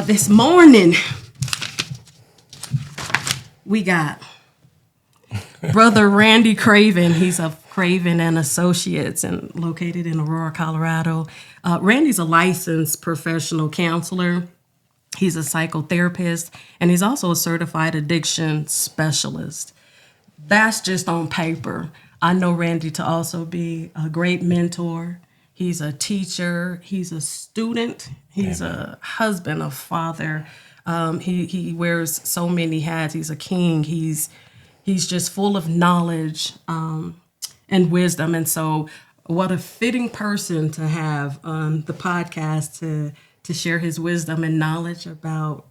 This morning, we got Brother Randy Craven. He's of Craven and Associates and located in Aurora, Colorado. Randy's a licensed professional counselor. He's a psychotherapist, and he's also a certified addiction specialist. That's just on paper. I know Randy to also be a great mentor. He's a teacher. He's a student. He's a husband, a father. He wears so many hats. He's a king. He's just full of knowledge and wisdom. And so, what a fitting person to have on the podcast to share his wisdom and knowledge about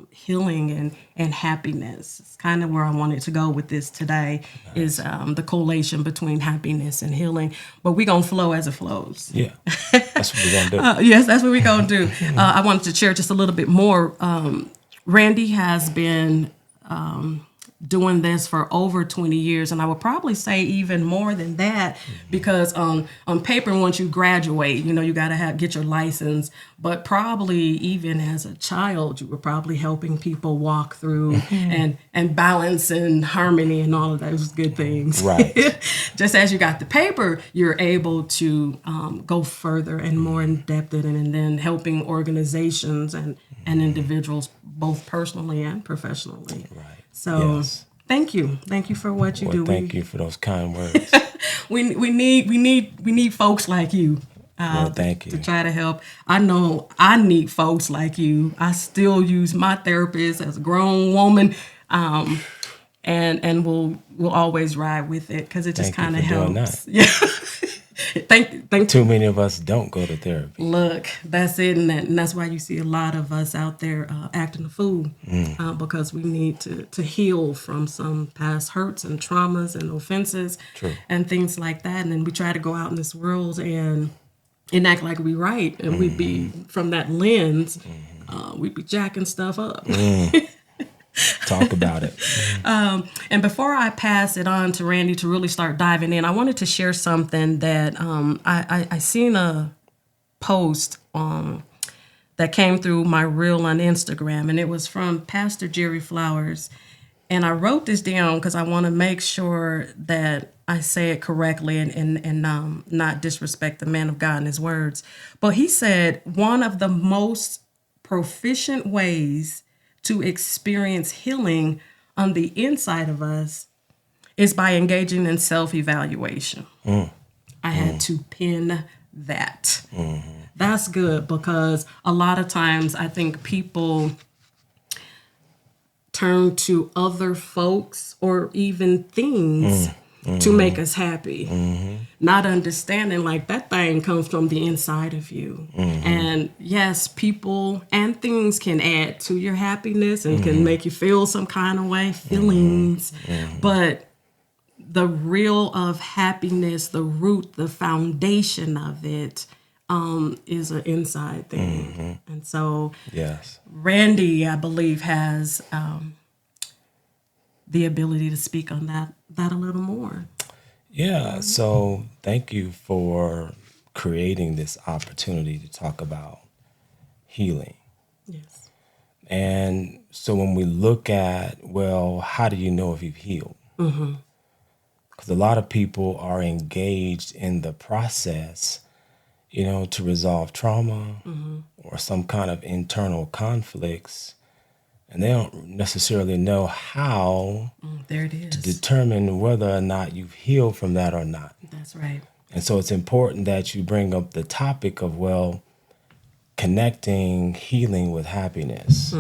healing and happiness. It's kind of where I wanted to go with this today. Nice. Is the correlation between happiness and healing. But we're going to flow as it flows. Yeah, that's what we're going to do. Yes, that's what we're going to do. I wanted to share just a little bit more. Randy has been doing this for over 20 years, and I would probably say even more than that, because on paper, once you graduate, you got to get your license, but probably even as a child, you were probably helping people walk through and balance and harmony and all of those good things. Right. Just as you got the paper, you're able to go further and more in depth and then helping organizations and individuals, both personally and professionally. Right. So yes. Thank you for what you do. Thank you for those kind words. we need folks like you. Thank you. To try to help. I know I need folks like you. I still use my therapist as a grown woman, and we'll always ride with it because it just kind of helps. Yeah. Thank. Too many of us don't go to therapy. Look, that's it, and that's why you see a lot of us out there acting a fool because we need to heal from some past hurts and traumas and offenses. True. And things like that, and then we try to go out in this world and act like we right, and we be from that lens, we be jacking stuff up. Talk about it. And before I pass it on to Randy to really start diving in, I wanted to share something that I seen a post that came through my reel on Instagram, and it was from Pastor Jerry Flowers. And I wrote this down because I want to make sure that I say it correctly and not disrespect the man of God and his words. But he said, one of the most proficient ways to experience healing on the inside of us is by engaging in self-evaluation. I had to pin that. That's good because a lot of times I think people turn to other folks or even things to make us happy, not understanding like that thing comes from the inside of you. And yes, people and things can add to your happiness and can make you feel some kind of way, feelings, but the real of happiness, the root, the foundation of it is an inside thing. And so yes, Randy, I believe, has the ability to speak on that a little more. Yeah, so thank you for creating this opportunity to talk about healing. Yes. And so when we look at, well, how do you know if you've healed? Because a lot of people are engaged in the process, to resolve trauma or some kind of internal conflicts. And they don't necessarily know how There it is. to determine whether or not you've healed from that or not. That's right. And so it's important that you bring up the topic of, connecting healing with happiness.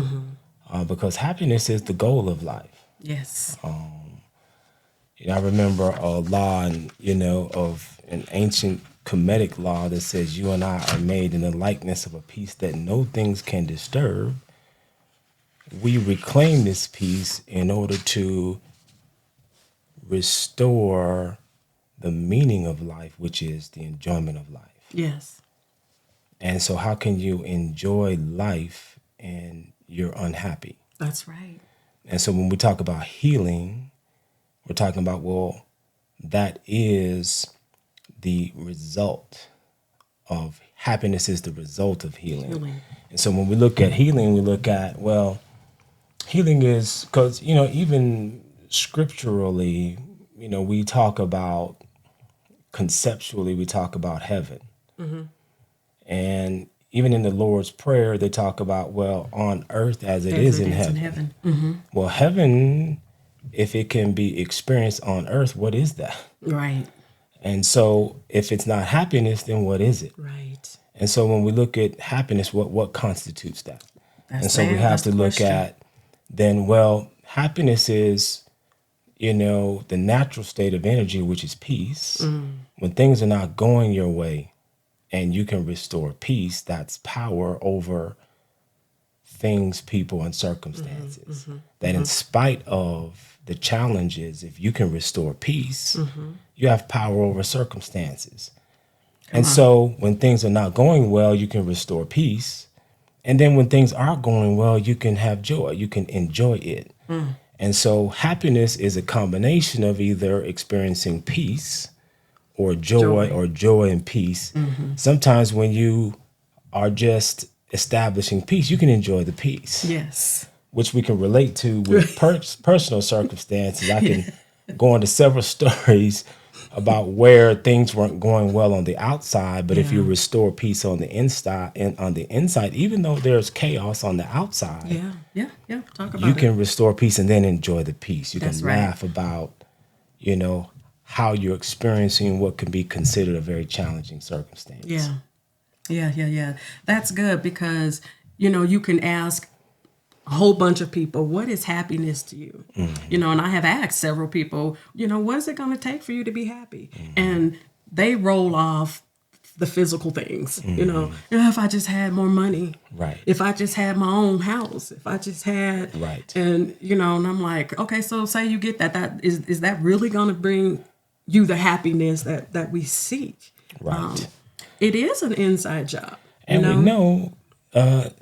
Because happiness is the goal of life. Yes. I remember a law, of an ancient Kemetic law that says you and I are made in the likeness of a peace that no things can disturb. We reclaim this peace in order to restore the meaning of life, which is the enjoyment of life. Yes. And so how can you enjoy life and you're unhappy? That's right. And so when we talk about healing, we're talking about, that is the result of happiness is the result of healing. Healing. And so when we look at healing, we look at, well, healing is because, even scripturally, we talk about, conceptually, we talk about heaven. And even in the Lord's Prayer, they talk about, well, on earth as it is in heaven. Well, heaven, if it can be experienced on earth, what is that? Right. And so if it's not happiness, then what is it? Right. And so when we look at happiness, what constitutes that? That's And so we have to look at then, well, happiness is, the natural state of energy, which is peace. When things are not going your way and you can restore peace, that's power over things, people, and circumstances. That in spite of the challenges, if you can restore peace, you have power over circumstances. And so when things are not going well, you can restore peace. And then when things are going well, you can have joy. You can enjoy it. And so happiness is a combination of either experiencing peace or joy. Or joy and peace. Sometimes when you are just establishing peace, you can enjoy the peace. Yes. Which we can relate to with personal circumstances. I can go into several stories about where things weren't going well on the outside, but if you restore peace on the inside, even though there's chaos on the outside, talk about you can restore peace and then enjoy the peace. You That's can right. laugh about, how you're experiencing what can be considered a very challenging circumstance. Yeah. That's good because, you can ask a whole bunch of people, what is happiness to you? And I have asked several people, what is it going to take for you to be happy? And they roll off the physical things, if I just had more money, Right. if I just had my own house, if I just had, Right. and, and I'm like, okay, so say you get that is that really going to bring you the happiness that we seek? Right. It is an inside job. And we know,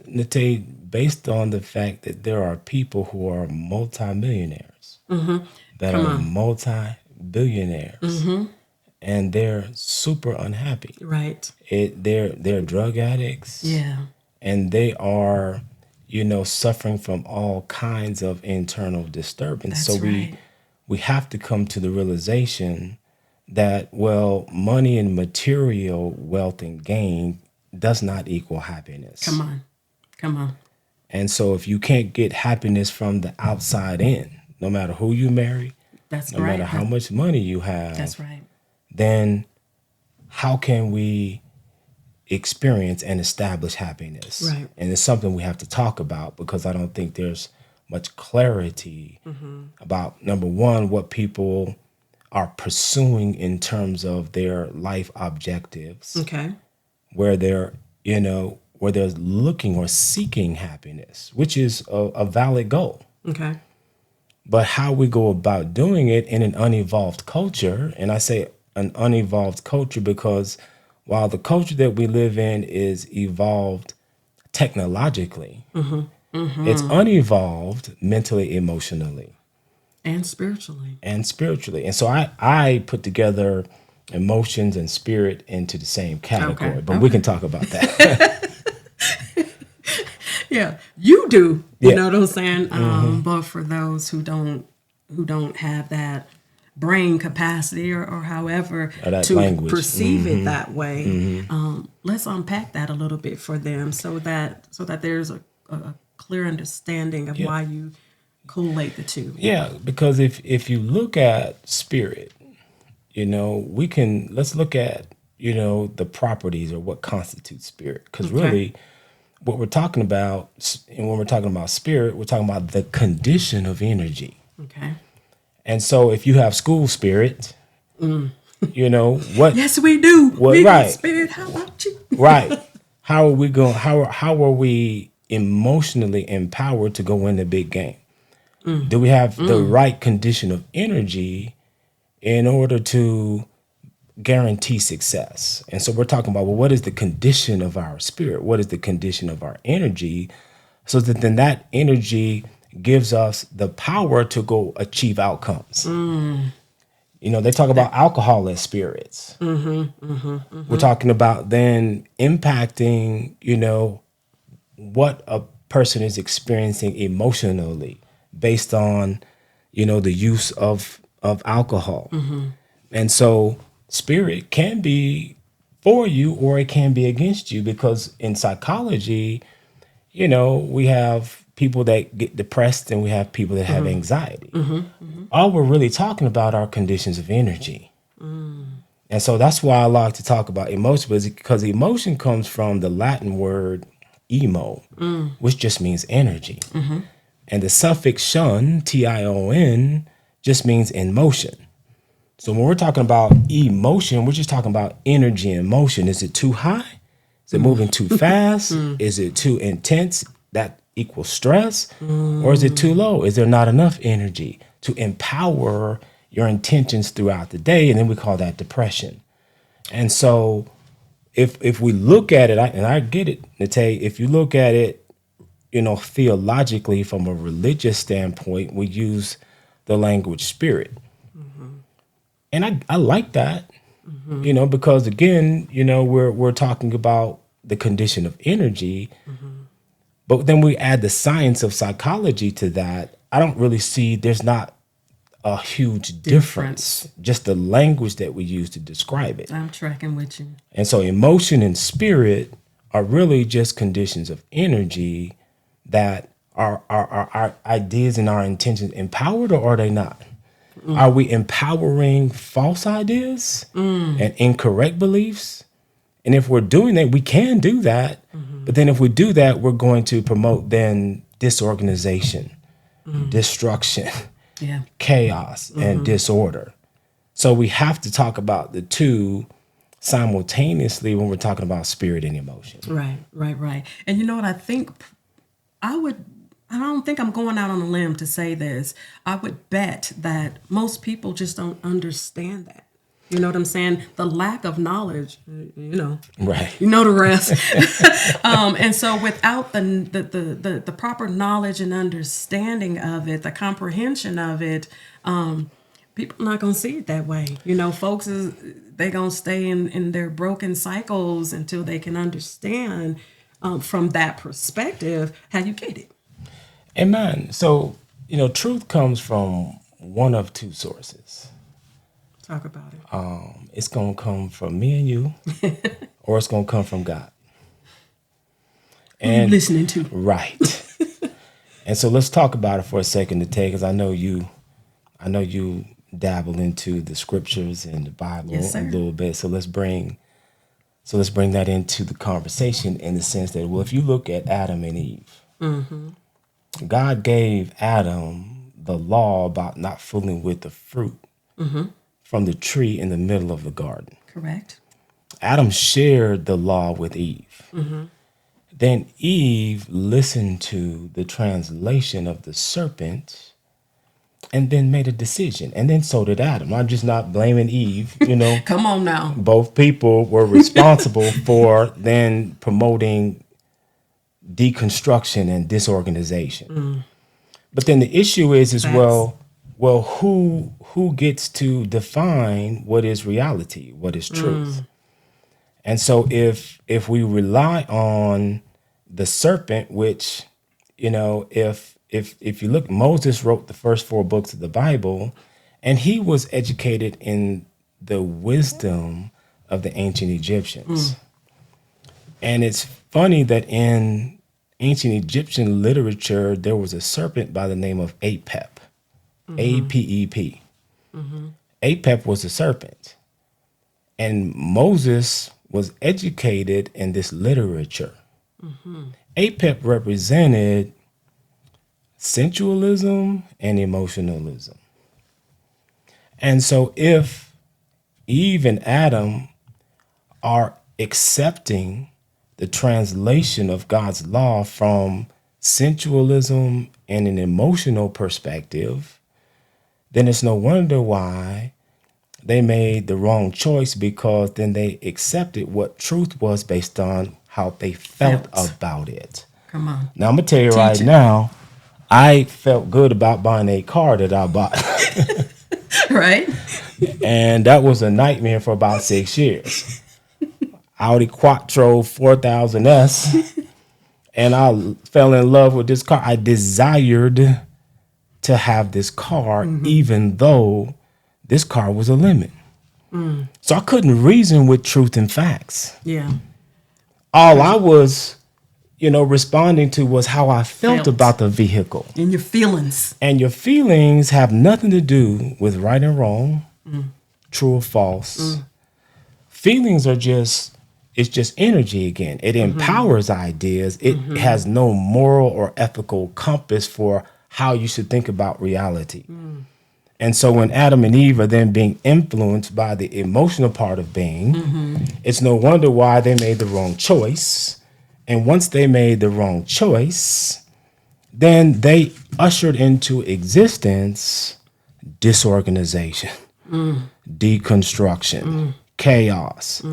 Nate, based on the fact that there are people who are multimillionaires, that are multi-billionaires, and they're super unhappy. Right. They're drug addicts. Yeah. And they are, suffering from all kinds of internal disturbance. That's So right. we have to come to the realization that, well, money and material wealth and gain does not equal happiness. Come on. And so if you can't get happiness from the outside in, no matter who you marry, That's no right. matter how much money you have, That's right. then how can we experience and establish happiness? Right. And it's something we have to talk about because I don't think there's much clarity about, number one, what people are pursuing in terms of their life objectives, Okay. where they're, where they're looking or seeking happiness, which is a valid goal. Okay. But how we go about doing it in an unevolved culture, and I say an unevolved culture because while the culture that we live in is evolved technologically, it's unevolved mentally, emotionally, And spiritually. and spiritually. And so I put together emotions and spirit into the same category, Okay. but we can talk about that. Yeah, you do. Yeah. You know what I'm saying? But for those who don't have that brain capacity or however Or that to language. perceive it that way, let's unpack that a little bit for them so that there's a clear understanding of why you collate the two. Yeah, because if you look at spirit, let's look at, the properties or what constitutes spirit. Because really, what we're talking about, and when we're talking about spirit, we're talking about the condition of energy. Okay. And so if you have school spirit, what? Yes, we do. Well, We right. got spirit. How about you? Right. How are we going? How are we emotionally empowered to go in the big game? Do we have the right condition of energy in order to guarantee success? And so we're talking about, well, what is the condition of our spirit? What is the condition of our energy? So that then that energy gives us the power to go achieve outcomes. They talk about alcohol as spirits. We're talking about then impacting, what a person is experiencing emotionally based on, the use of alcohol. And so spirit can be for you or it can be against you, because in psychology, we have people that get depressed and we have people that have anxiety. All we're really talking about are conditions of energy. And so that's why I like to talk about emotion, because emotion comes from the Latin word emo, which just means energy. And the suffix shun, Tion, just means in motion. So when we're talking about emotion, we're just talking about energy and motion. Is it too high? Is it moving too fast? Is it too intense? That equals stress? Or is it too low? Is there not enough energy to empower your intentions throughout the day? And then we call that depression. And so if we look at it, and I get it, Nate, if you look at it, theologically from a religious standpoint, we use the language spirit. And I like that, because again, we're talking about the condition of energy, but then we add the science of psychology to that. I don't really see, there's not a huge difference, just the language that we use to describe it. I'm tracking with you. And so emotion and spirit are really just conditions of energy that are our ideas and our intentions empowered, or are they not? Are we empowering false ideas and incorrect beliefs? And if we're doing that, we can do that. But then if we do that, we're going to promote then disorganization, destruction, chaos, and disorder. So we have to talk about the two simultaneously when we're talking about spirit and emotion. Right. And you know what I think? I don't think I'm going out on a limb to say this. I would bet that most people just don't understand that. You know what I'm saying? The lack of knowledge, Right. You know the rest. And so without the proper knowledge and understanding of it, the comprehension of it, people are not going to see it that way. Folks, they're going to stay in their broken cycles until they can understand from that perspective how you get it. Amen. So, truth comes from one of two sources. Talk about it. It's going to come from me and you, or it's going to come from God. And who you listening to? Right. And so let's talk about it for a second, today, because I know you dabble into the scriptures and the Bible a little bit. So let's bring that into the conversation in the sense that, well, if you look at Adam and Eve, God gave Adam the law about not fooling with the fruit from the tree in the middle of the garden. Correct. Adam shared the law with Eve. Then Eve listened to the translation of the serpent and then made a decision. And then so did Adam. I'm just not blaming Eve, Come on now. Both people were responsible for then promoting deconstruction and disorganization. But then the issue is well, who gets to define what is reality, what is truth? And so if we rely on the serpent, which, if you look, Moses wrote the first 4 books of the Bible, and he was educated in the wisdom of the ancient Egyptians. And it's funny that in ancient Egyptian literature, there was a serpent by the name of Apep, A-P-E-P. Apep was a serpent. And Moses was educated in this literature. Apep represented sensualism and emotionalism. And so if Eve and Adam are accepting the translation of God's law from sensualism and an emotional perspective, then it's no wonder why they made the wrong choice, because then they accepted what truth was based on how they felt about it. Come on. Now, I'm going to tell you right now, I felt good about buying a car that I bought. Right. And that was a nightmare for about 6 years. Audi Quattro 4000S. And I fell in love with this car. I desired to have this car, even though this car was a limit. So I couldn't reason with truth and facts. Yeah. All I was, responding to was how I felt about the vehicle. And your feelings. And your feelings have nothing to do with right and wrong, true or false. Feelings are it's just energy again. It empowers ideas. It has no moral or ethical compass for how you should think about reality. And so when Adam and Eve are then being influenced by the emotional part of being, it's no wonder why they made the wrong choice. And once they made the wrong choice, then they ushered into existence disorganization, deconstruction, chaos.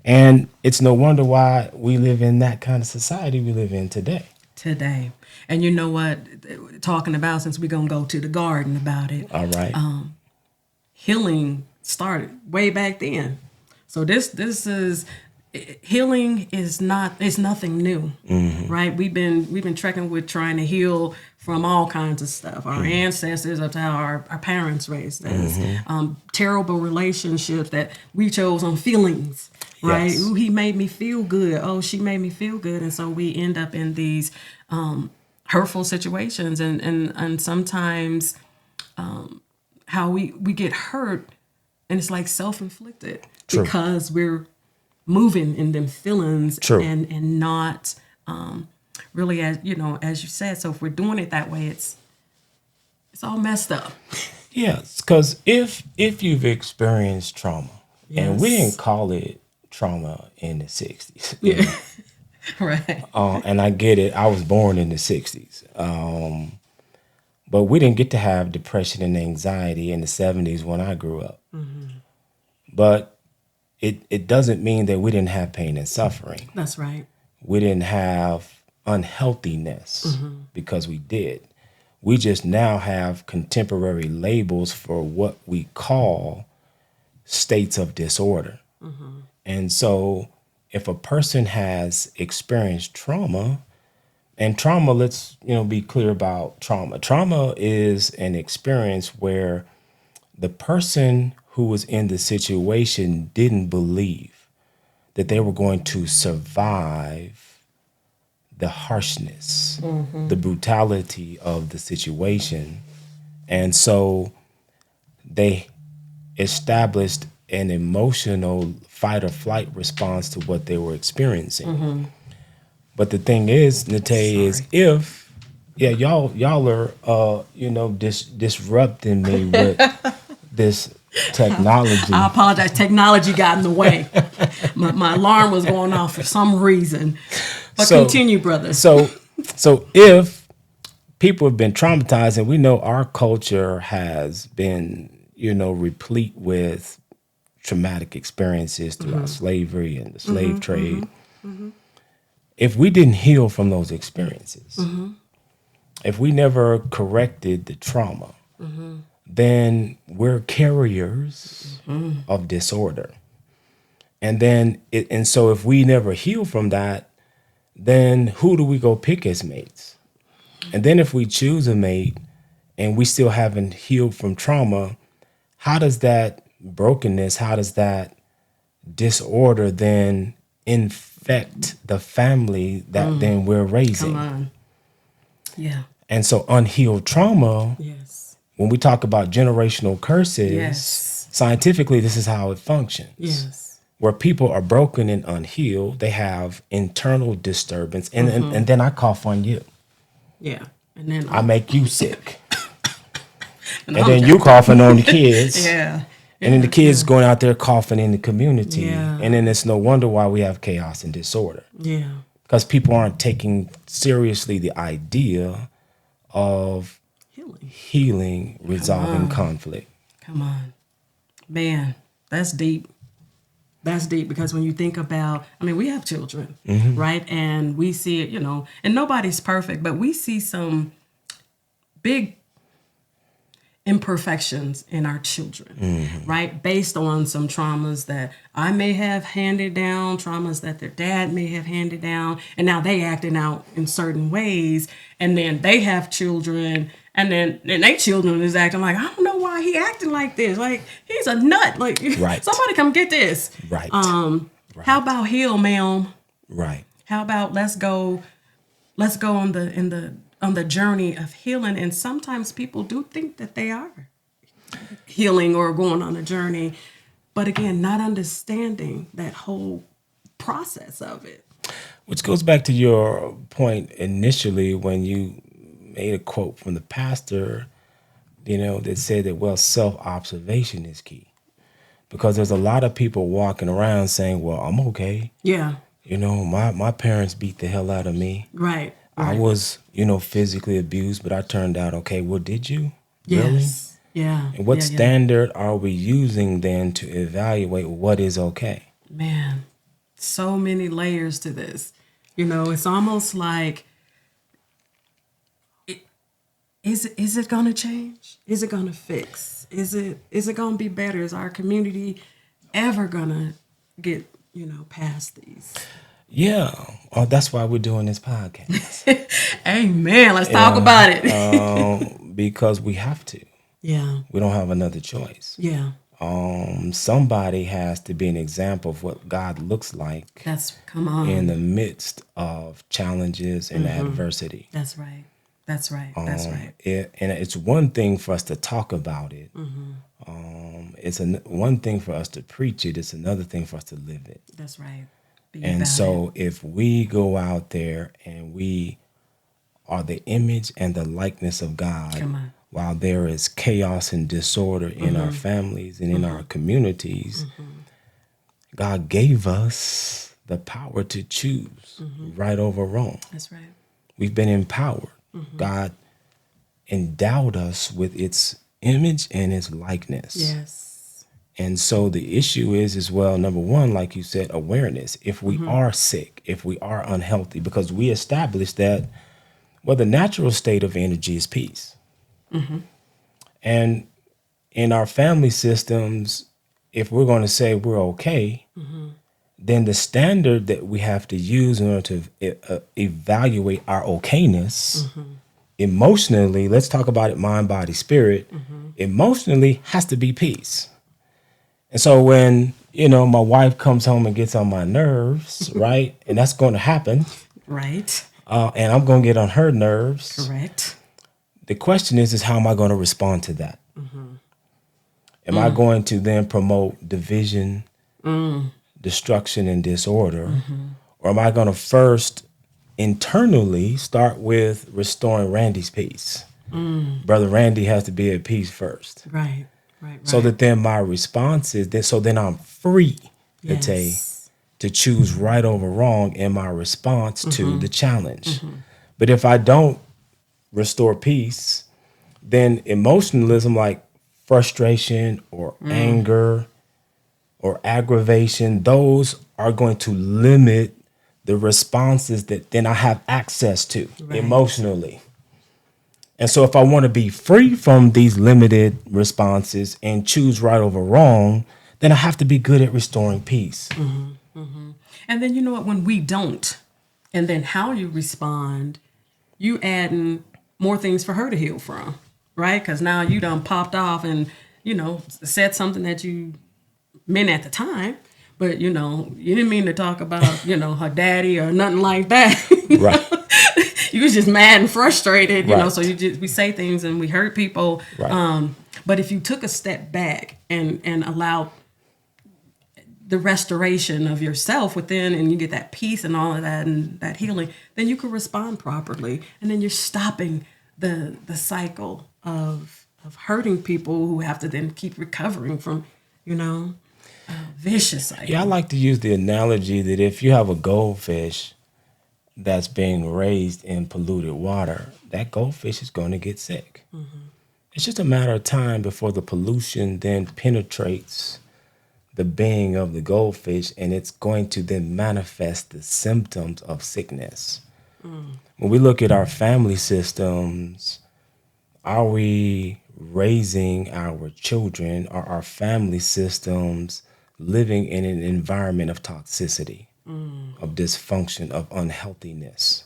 And it's no wonder why we live in that kind of society we live in today. Today. And you know what? Talking about, since we're going to go to the garden about it. All right. Healing started way back then. So this is healing is nothing new, right? We've been trekking with trying to heal from all kinds of stuff. Our ancestors, up to how our parents raised us. Terrible relationships that we chose on feelings, right? Yes. Ooh, he made me feel good. Oh, she made me feel good. And so we end up in these hurtful situations, and sometimes how we get hurt, and it's like self-inflicted. True. Because we're moving in them feelings. True. and not really, as you said. So if we're doing it that way, it's all messed up. Yes, because if you've experienced trauma, and we Yes. didn't call it trauma in the 60s. Yeah. Right. And I get it. I was born in the 60s. But we didn't get to have depression and anxiety in the 70s when I grew up. But it doesn't mean that we didn't have pain and suffering. That's right. We didn't have unhealthiness because we did. We just now have contemporary labels for what we call states of disorder. And so if a person has experienced trauma, and trauma, let's be clear about trauma. Trauma is an experience where the person who was in the situation didn't believe that they were going to survive the harshness, the brutality of the situation. And so they established an emotional fight or flight response to what they were experiencing. But the thing is, Nate, is if y'all are disrupting me with this technology. I apologize. Technology got in the way. My alarm was going off for some reason. But continue, brother. So if people have been traumatized, and we know our culture has been, replete with traumatic experiences throughout slavery and the slave trade. If we didn't heal from those experiences, if we never corrected the trauma, then we're carriers of disorder. And so if we never heal from that, then who do we go pick as mates? And then if we choose a mate and we still haven't healed from trauma, how does that brokenness, how does that disorder then infect the family that then we're raising? Come on. Yeah. And so unhealed trauma, Yes. when we talk about generational curses, Yes. scientifically, this is how it functions. Yes. Where people are broken and unhealed, they have internal disturbance, and then I cough on you. Yeah. And then I make you sick. and And I'm then you coughing on the kids. Yeah. And then the kids going out there coughing in the community. Yeah. And then it's no wonder why we have chaos and disorder. Yeah. Because people aren't taking seriously the idea of healing, resolving conflict. Come on. Man, that's deep. That's deep, because when you think about, we have children, right? And we see it, and nobody's perfect, but we see some big imperfections in our children, right? Based on some traumas that I may have handed down, traumas that their dad may have handed down, and now they acting out in certain ways, and then they have children, and then their children is acting like, I don't know why he acting like this, like he's a nut, like Right. somebody come get this. Right. How about heal, ma'am? Right. How about let's go on the journey of healing. And sometimes people do think that they are healing or going on a journey, but again, not understanding that whole process of it. Which goes back to your point initially when you made a quote from the pastor, that said that, well, self-observation is key. Because there's a lot of people walking around saying, well, I'm okay. Yeah. My parents beat the hell out of me. Right. I was, physically abused, but I turned out okay. Well, did you? Really? Yes. Yeah. And what Yeah. standard are we using then to evaluate what is okay? Man, so many layers to this. It's almost like, is it going to change? Is it going to fix? Is it going to be better? Is our community ever going to get, past these? Yeah. Oh, that's why we're doing this podcast. Amen. Let's talk about it. Because we have to. Yeah. We don't have another choice. Yeah. Somebody has to be an example of what God looks like Come on. in the midst of challenges and adversity. That's right. That's right. That's right. And it's one thing for us to talk about it. It's one thing for us to preach it. It's another thing for us to live it. That's right. And so if we go out there and we are the image and the likeness of God, while there is chaos and disorder in our families and in our communities, God gave us the power to choose right over wrong. That's right. We've been empowered. God endowed us with its image and its likeness. Yes. And so the issue is well, number one, like you said, awareness. If we are sick, if we are unhealthy, because we established that, well, the natural state of energy is peace. And in our family systems, if we're going to say we're okay, then the standard that we have to use in order to evaluate our okayness emotionally, let's talk about it, mind, body, spirit, emotionally has to be peace. And so when, my wife comes home and gets on my nerves, right? And that's going to happen. Right. And I'm going to get on her nerves. Correct. The question is how am I going to respond to that? Am I going to then promote division, destruction, and disorder? Or am I going to first internally start with restoring Randy's peace? Brother Randy has to be at peace first. Right. Right. So that then my response is that, so then I'm free to choose right over wrong in my response to the challenge. But if I don't restore peace, then emotionalism like frustration or anger or aggravation, those are going to limit the responses that then I have access to emotionally. And so if I want to be free from these limited responses and choose right over wrong, then I have to be good at restoring peace. And then you know what, when we don't, and then how you respond, you adding more things for her to heal from, right? Because now you done popped off and, said something that you meant at the time, but, you didn't mean to talk about, her daddy or nothing like that. Right. You was just mad and frustrated, so we say things and we hurt people. Right. But if you took a step back and allowed the restoration of yourself within, and you get that peace and all of that and that healing, then you can respond properly. And then you're stopping the cycle of hurting people who have to then keep recovering from, a vicious cycle. Yeah, I like to use the analogy that if you have a goldfish that's being raised in polluted water, that goldfish is going to get sick. It's just a matter of time before the pollution then penetrates the being of the goldfish, and it's going to then manifest the symptoms of sickness. When we look at our family systems, are we raising our children or our family systems living in an environment of toxicity, of dysfunction, of unhealthiness?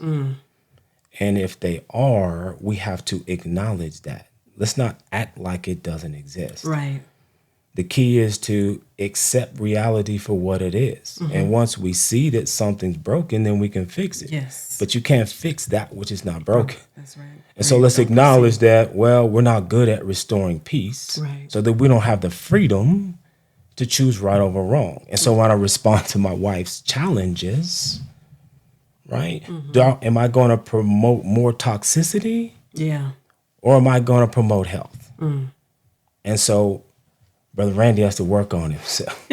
And if they are, we have to acknowledge that. Let's not act like it doesn't exist. Right. The key is to accept reality for what it is. And once we see that something's broken, then we can fix it. Yes. But you can't fix that which is not broken. That's right. And so let's acknowledge that, well, we're not good at restoring peace. Right. So that we don't have the freedom to choose right over wrong. And so when I respond to my wife's challenges, right, am I going to promote more toxicity? Yeah. Or am I going to promote health? And so Brother Randy has to work on himself.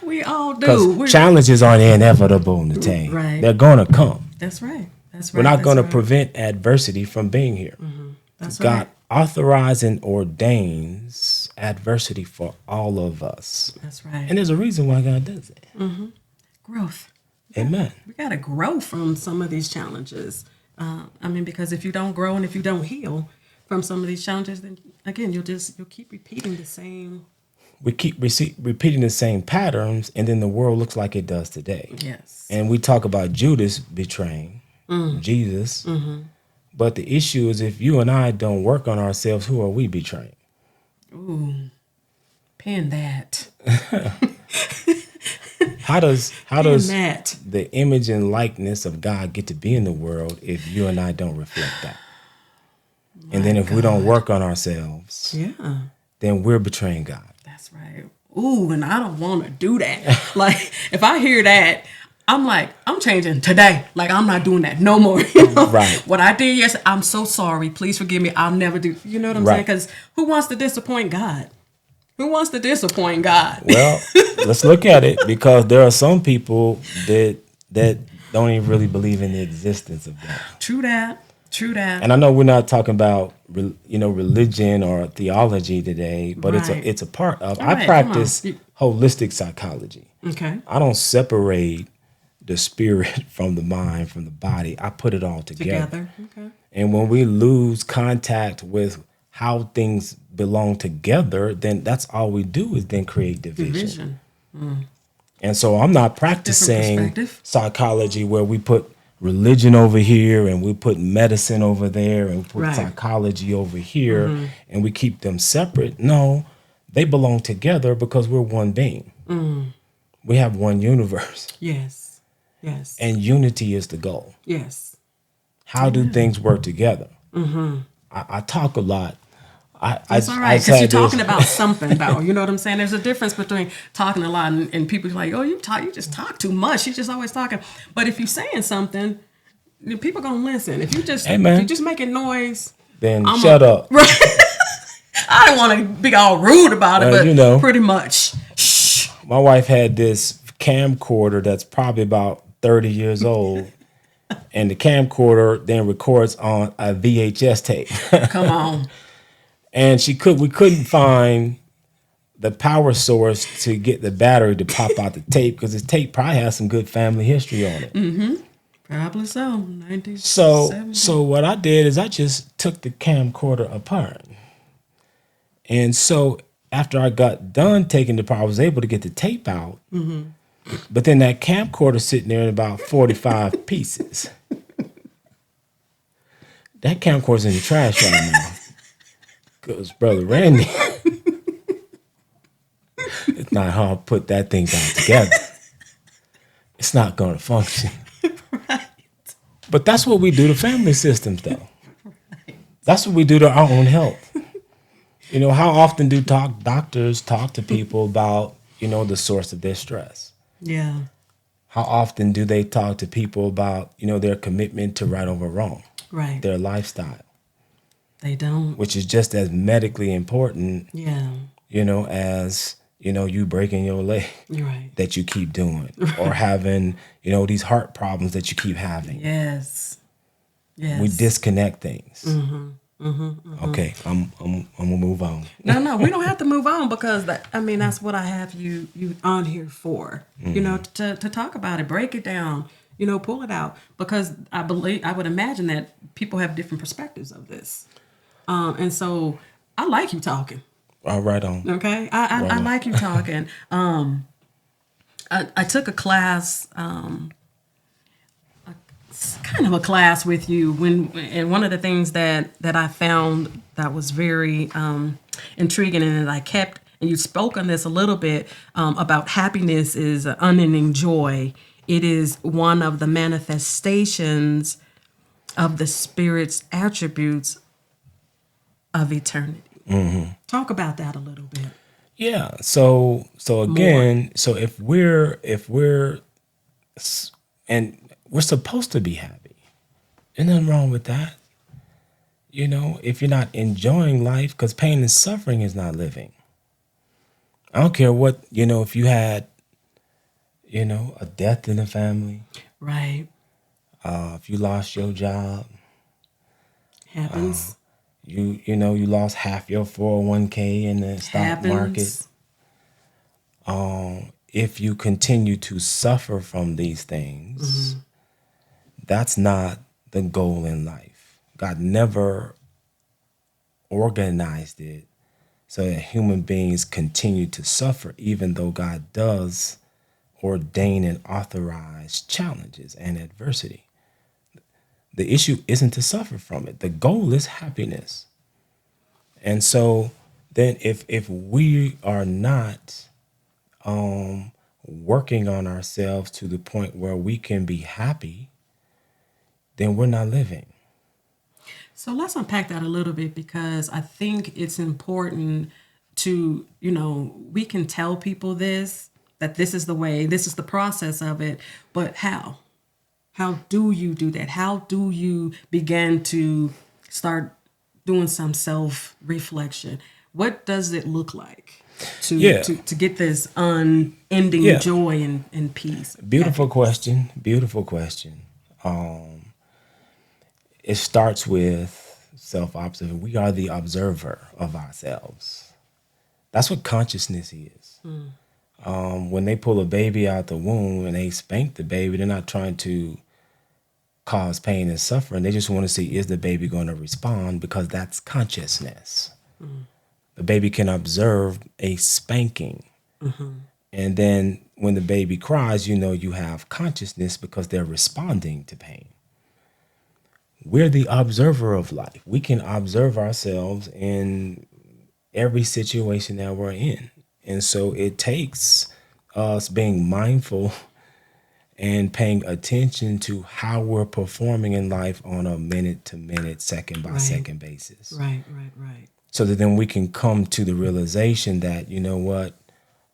We all do. Because challenges are inevitable in the team. Right. They're going to come. That's right. That's right. We're not That's going to right. prevent adversity from being here. That's God right. authorizes and ordains adversity for all of us. That's right. And there's a reason why God does it. Growth. Amen. We got to grow from some of these challenges. Because if you don't grow and if you don't heal from some of these challenges, then again, you'll keep repeating the same. We keep repeating the same patterns, and then the world looks like it does today. Yes. And we talk about Judas betraying Jesus. But the issue is, if you and I don't work on ourselves, who are we betraying? Ooh, pen that. How does that. the image and likeness of God get to be in the world if you and I don't reflect that? And then if we don't work on ourselves, Yeah. then we're betraying God. That's right. Ooh, and I don't want to do that. Like, if I hear that, I'm like, I'm changing today. Like, I'm not doing that no more. You know? Right. What I did yesterday, I'm so sorry. Please forgive me. I'll never do. You know what I'm saying? Because who wants to disappoint God? Who wants to disappoint God? Well, let's look at it, because there are some people that don't even really believe in the existence of God. True that. True that. And I know we're not talking about religion or theology today, but Right. it's a part of. All I right, practice come on. holistic psychology. Okay. I don't separate the spirit from the mind, from the body. I put it all together. Okay. And when we lose contact with how things belong together, then that's all we do is then create division. And so I'm not practicing perspective. psychology where we put religion over here and we put medicine over there and we put Right. psychology over here and we keep them separate. No, they belong together because we're one being. We have one universe, Yes. Yes. and unity is the goal. Yes. How do things work together? I talk a lot. That's all right, because you're talking about something, though. You know what I'm saying? There's a difference between talking a lot and people are like, oh, you just talk too much. You're just always talking. But if you're saying something, people gonna listen. If you just Amen. if you're just making noise, Then shut up. I don't want to be all rude about it, Well, but pretty much. Shh. My wife had this camcorder that's probably about 30 years old, and the camcorder then records on a VHS tape. Come on. And we couldn't find the power source to get the battery to pop out the tape, because the tape probably has some good family history on it. Probably so. 90s. So what I did is I just took the camcorder apart. And so after I got done taking the apart, I was able to get the tape out. But then that camcorder sitting there in about 45 pieces. That camcorder's in the trash right now. Because Brother Randy, it's not hard to put that thing back together. It's not going to function. Right. But that's what we do to family systems, though. That's what we do to our own health. How often do doctors talk to people about, the source of their stress? Yeah. How often do they talk to people about, their commitment to right over wrong, Right. their lifestyle, They don't. which is just as medically important, Yeah. as, you breaking your leg You're right. that you keep doing, or having, these heart problems that you keep having. Yes. Yes. We disconnect things. Okay, I'm gonna move on. No, we don't have to move on, because that's what I have you on here for. To talk about it, break it down, pull it out, because I would imagine that people have different perspectives of this. And so I like you talking. All right on. Okay, I on. like you talking. I took a class, kind of a class with you and one of the things that I found that was very intriguing and that I kept, and you spoke on this a little bit, about happiness is an unending joy. It is one of the manifestations of the Spirit's attributes of eternity. Talk about that a little bit. Yeah. So again, so if we're and we're supposed to be happy. There's nothing wrong with that. If you're not enjoying life, because pain and suffering is not living. I don't care what, if you had, a death in the family, Right. if you lost your job, Happens. you lost half your 401k in the stock market. Happens. If you continue to suffer from these things, that's not the goal in life. God never organized it so that human beings continue to suffer, even though God does ordain and authorize challenges and adversity. The issue isn't to suffer from it. The goal is happiness. And so then if we are not working on ourselves to the point where we can be happy, then we're not living. So let's unpack that a little bit because I think it's important to, we can tell people this, that this is the way, this is the process of it, but how? How do you do that? How do you begin to start doing some self-reflection? What does it look like to get this unending joy and peace? Beautiful question. Beautiful question. It starts with self-observation. We are the observer of ourselves. That's what consciousness is. When they pull a baby out the womb and they spank the baby, they're not trying to cause pain and suffering. They just want to see, is the baby going to respond? Because that's consciousness. The baby can observe a spanking. And then when the baby cries, you have consciousness because they're responding to pain. We're the observer of life. We can observe ourselves in every situation that we're in. And so it takes us being mindful and paying attention to how we're performing in life on a minute to minute, second by second basis. Right. So that then we can come to the realization that,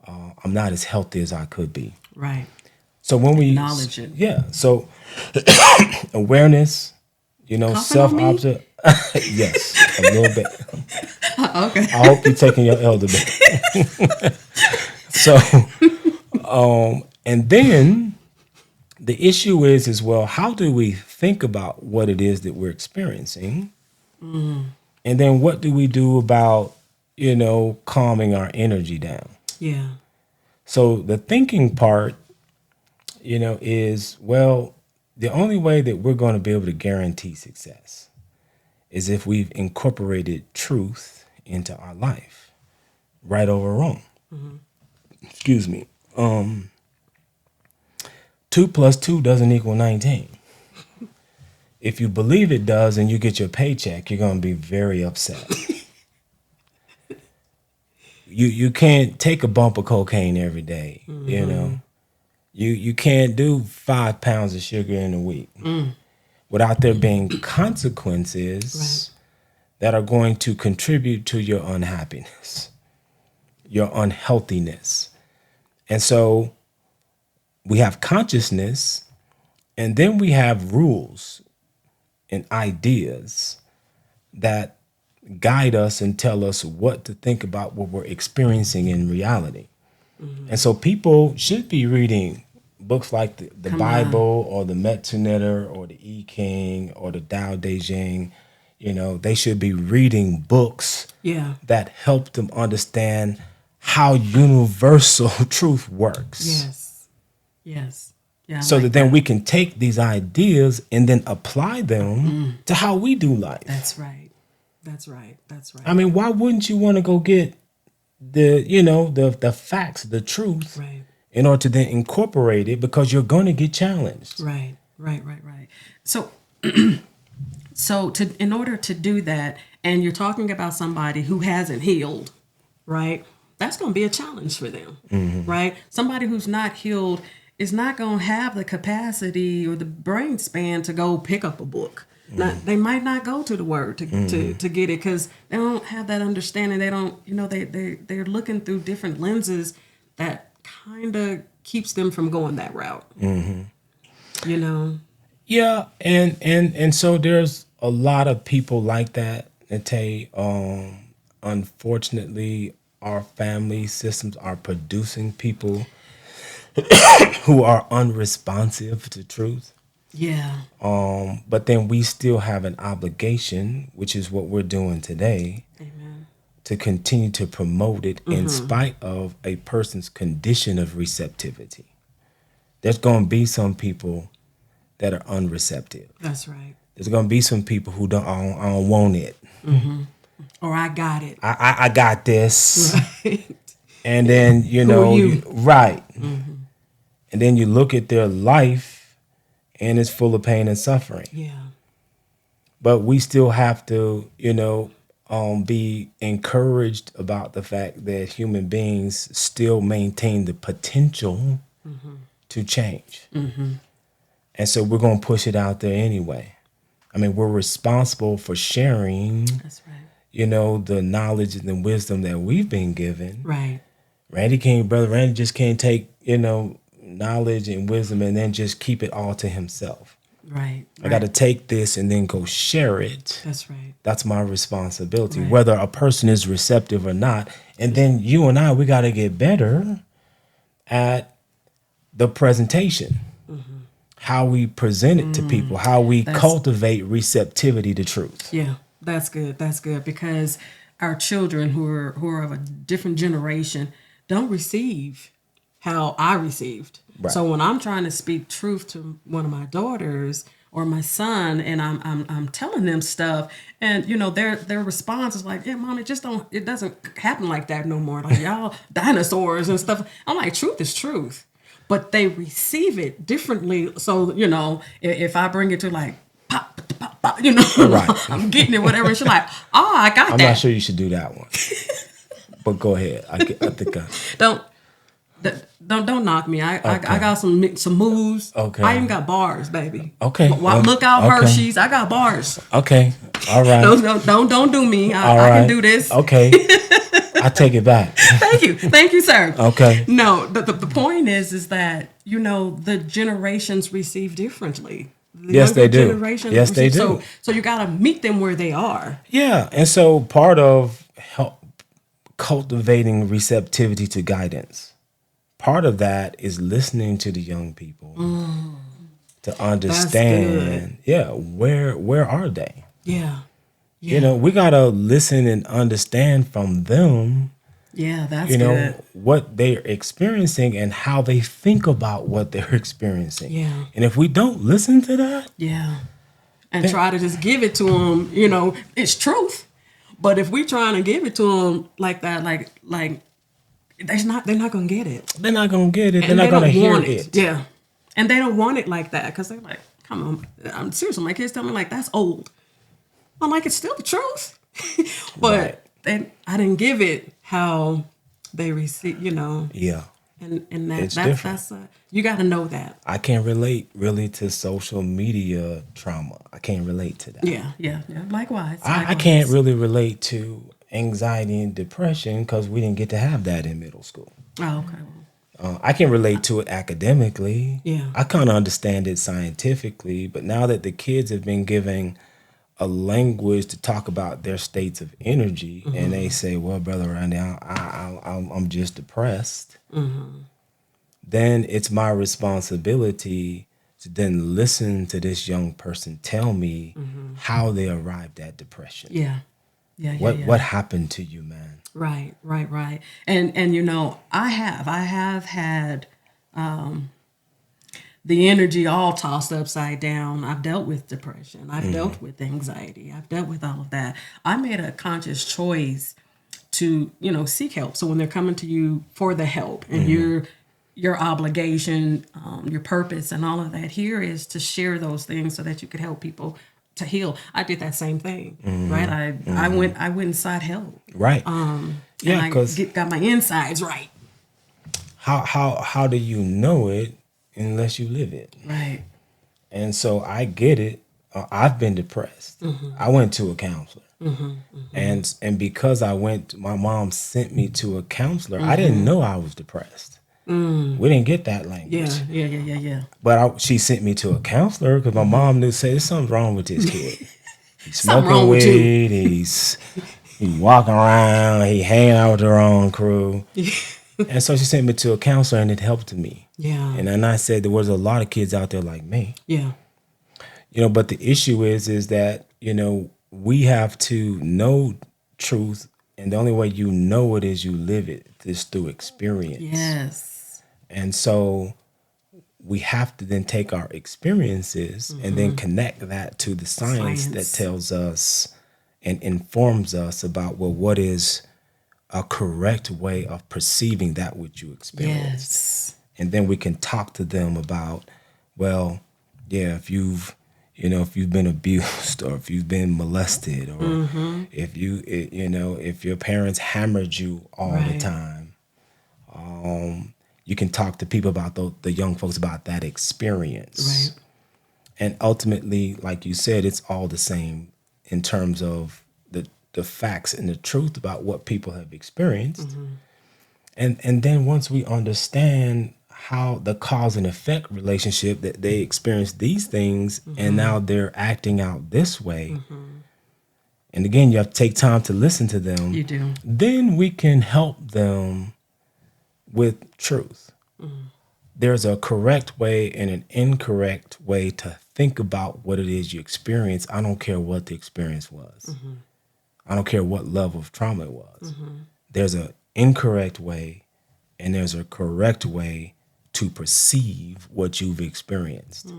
I'm not as healthy as I could be. Right. So when we acknowledge it. Yeah. So awareness, self-observation. Yes, a little bit. Okay. I hope you're taking your elderberry. So, and then the issue is well, how do we think about what it is that we're experiencing? And then what do we do about, calming our energy down? Yeah. So the thinking part, is, well, the only way that we're going to be able to guarantee success is if we've incorporated truth into our life, right or wrong. Excuse me. 2 + 2 doesn't equal 19. If you believe it does and you get your paycheck, you're going to be very upset. You can't take a bump of cocaine every day, You can't do 5 pounds of sugar in a week without there being consequences that are going to contribute to your unhappiness, your unhealthiness. And so we have consciousness, and then we have rules and ideas that guide us and tell us what to think about what we're experiencing in reality. And so people should be reading books like the Bible or the Metsunetter or the I Ching or the Tao Te Ching. They should be reading books that help them understand how universal truth works. Yes. Yeah. So that then we can take these ideas and then apply them to how we do life. That's right. That's right. That's right. I mean, why wouldn't you want to go get the facts, the truth, Right. in order to then incorporate it, because you're going to get challenged. Right. Right. Right. Right. So in order to do that, and you're talking about somebody who hasn't healed, right? That's going to be a challenge for them, right? Somebody who's not healed is not going to have the capacity or the brain span to go pick up a book. They might not go to the Word to get it, because they don't have that understanding. They don't, they're looking through different lenses that kind of keeps them from going that route. Yeah, and so there's a lot of people like that. Unfortunately, our family systems are producing people who are unresponsive to truth. Yeah. But then we still have an obligation, which is what we're doing today, Amen. to continue to promote it in spite of a person's condition of receptivity. There's going to be some people that are unreceptive. That's right. There's going to be some people who I don't want it. Or I got it. I got this. Right. And then, are you? right. And then you look at their life and it's full of pain and suffering. Yeah. But we still have to, be encouraged about the fact that human beings still maintain the potential to change. And so we're going to push it out there anyway. I mean, we're responsible for sharing, That's right. the knowledge and the wisdom that we've been given. Right. Brother Randy just can't take, knowledge and wisdom and then just keep it all to himself. Right. I got to take this and then go share it. That's right. That's my responsibility, Right. whether a person is receptive or not. And then you and I, we got to get better at the presentation, how we present it to people, how we cultivate receptivity to truth. Yeah, that's good. That's good, because our children who are of a different generation don't receive how I received. Right. So when I'm trying to speak truth to one of my daughters or my son, and I'm telling them stuff, and their response is like, "Yeah, Mom, it doesn't happen like that no more. Like y'all dinosaurs and stuff." I'm like, truth is truth, but they receive it differently. So if I bring it to like pop, pop, pop, Right. I'm getting it, whatever. And she's like, "Oh, I got I'm that." not sure you should do that one, but go ahead. I think Don't knock me. I got some moves. Okay. I even got bars, baby. Okay. Look out, Okay. Hershey's. I got bars. Okay. All right. Don't do me. I All right. can do this. Okay. I take it back. Thank you, sir. Okay. No, the point is that the generations receive differently. The Yes, younger they do. generation Yes, they receive- do. So you got to meet them where they are. Yeah. And so part of cultivating receptivity to guidance, part of that is listening to the young people to understand, where are they? Yeah. We got to listen and understand from them, Yeah, that's good. what they're experiencing and how they think about what they're experiencing. Yeah. And if we don't listen to that, Yeah. And try to just give it to them, it's truth. But if we trying to give it to them like that, like they're not going to get it. they're not going to get it. And they're not going to hear want it. Yeah. And they don't want it like that, because they're like, come on. I'm serious. My kids tell me like, that's old. I'm like, it's still the truth. But I didn't give it how they receive, Yeah. and It's that's different. you got to know that. I can't relate really to social media trauma. I can't relate to that. Yeah. Likewise. I can't really relate to anxiety and depression because we didn't get to have that in middle school. Oh, okay. I can relate to it academically. Yeah. I kind of understand it scientifically, but now that the kids have been given a language to talk about their states of energy, and they say, "Well, Brother Randy, I'm just depressed," then it's my responsibility to then listen to this young person tell me how they arrived at depression. Yeah. What happened to you, man? Right. And I have had the energy all tossed upside down. I've dealt with depression. I've dealt with anxiety. I've dealt with all of that. I made a conscious choice to, seek help. So when they're coming to you for the help and your obligation, your purpose and all of that here is to share those things so that you could help people to heal. I did that same thing, right? I went and sought help. Right. Yeah, because got my insides right. How do you know it unless you live it? Right. And so I get it. I've been depressed. I went to a counselor. And because my mom sent me to a counselor. I didn't know I was depressed. We didn't get that language. Yeah. But she sent me to a counselor because my mom knew, say, there's something wrong with this kid. He's Something smoking wrong with weed. He's walking around. He hanging out with the wrong crew. And so she sent me to a counselor, and it helped me. Yeah. And then I said there was a lot of kids out there like me. Yeah. But the issue is that, we have to know truth, and the only way you know it is you live it, is through experience. Yes. And so we have to then take our experiences and then connect that to the science that tells us and informs us about, well, what is a correct way of perceiving that which you experienced. Yes. And then we can talk to them about, well, yeah, if you've been abused or if you've been molested or if if your parents hammered you all the time, you can talk to people about the young folks about that experience. Right. And ultimately, like you said, it's all the same in terms of the facts and the truth about what people have experienced. And then once we understand how the cause and effect relationship that they experienced these things and now they're acting out this way. And again, you have to take time to listen to them. You do. Then we can help them with truth. There's a correct way and an incorrect way to think about what it is you experience. I don't care what the experience was. I don't care what level of trauma it was. There's an incorrect way and there's a correct way to perceive what you've experienced.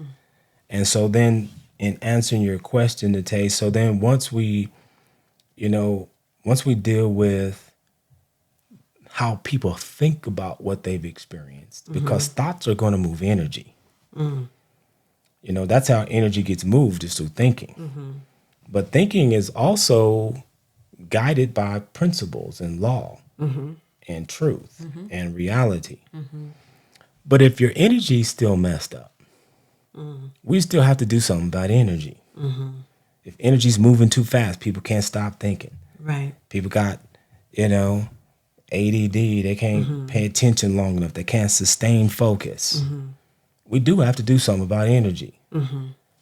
And so then in answering your question today, so then once we deal with how people think about what they've experienced, because thoughts are going to move energy. That's how energy gets moved, is through thinking. But thinking is also guided by principles and law and truth and reality. But if your energy is still messed up, we still have to do something about energy. If energy's moving too fast, people can't stop thinking. Right. People got, ADD. They can't pay attention long enough. They can't sustain focus. We do have to do something about energy.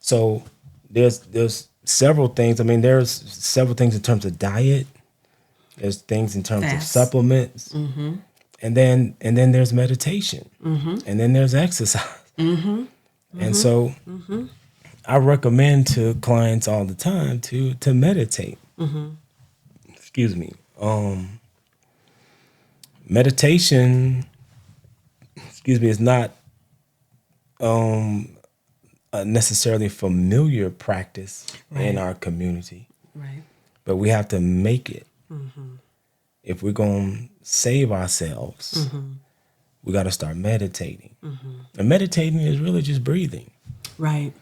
So there's several things. I mean, there's several things in terms of diet. There's things in terms of supplements. And then there's meditation. And then there's exercise. And so I recommend to clients all the time to meditate. Excuse me. Meditation, is not a necessarily familiar practice in our community. Right. But we have to make it. If we're going to save ourselves, we got to start meditating. And meditating is really just breathing. Right.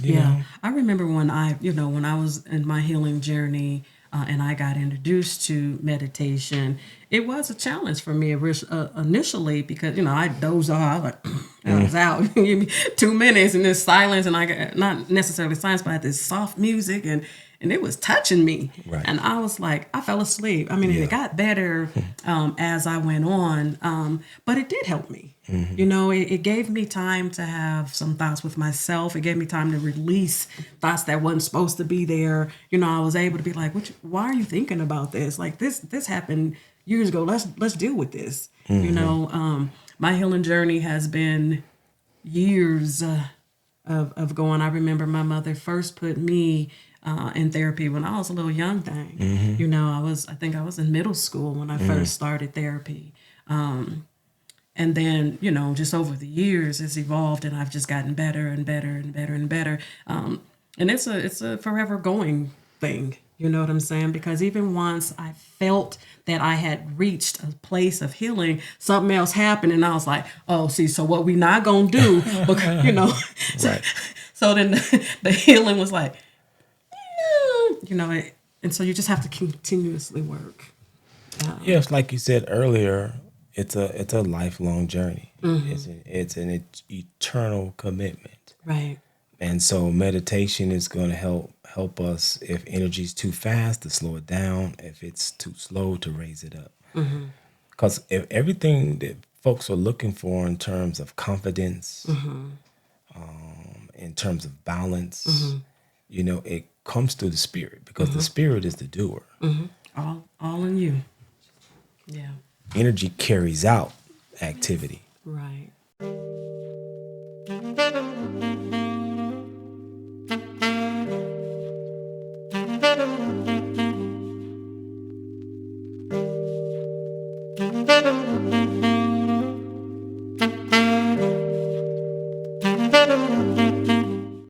You know? I remember when I was in my healing journey and I got introduced to meditation, it was a challenge for me initially because, I dozed off. I was out. Give me 2 minutes and there's silence, and I got, not necessarily silence, but I had this soft music and it was touching me. Right. And I was like, I fell asleep. I mean, it got better as I went on, but it did help me. It gave me time to have some thoughts with myself. It gave me time to release thoughts that wasn't supposed to be there. I was able to be like, why are you thinking about this? Like this happened years ago. Let's deal with this. My healing journey has been years of going. I remember my mother first put me in therapy when I was a little young thing. I think I was in middle school when I first started therapy. And then, just over the years, it's evolved, and I've just gotten better and better and better and better. And it's a forever going thing. You know what I'm saying? Because even once I felt that I had reached a place of healing, something else happened, and I was like, "Oh, see, so what we not gonna do?" Because, Right. so then the healing was like, and so you just have to continuously work. Yeah, it's like you said earlier. It's a lifelong journey. It's an eternal commitment. Right. And so meditation is going to help us if energy's too fast to slow it down, if it's too slow to raise it up. Because if everything that folks are looking for in terms of confidence, in terms of balance, it comes through the spirit because the spirit is the doer. All in you. Yeah. Energy carries out activity. Right.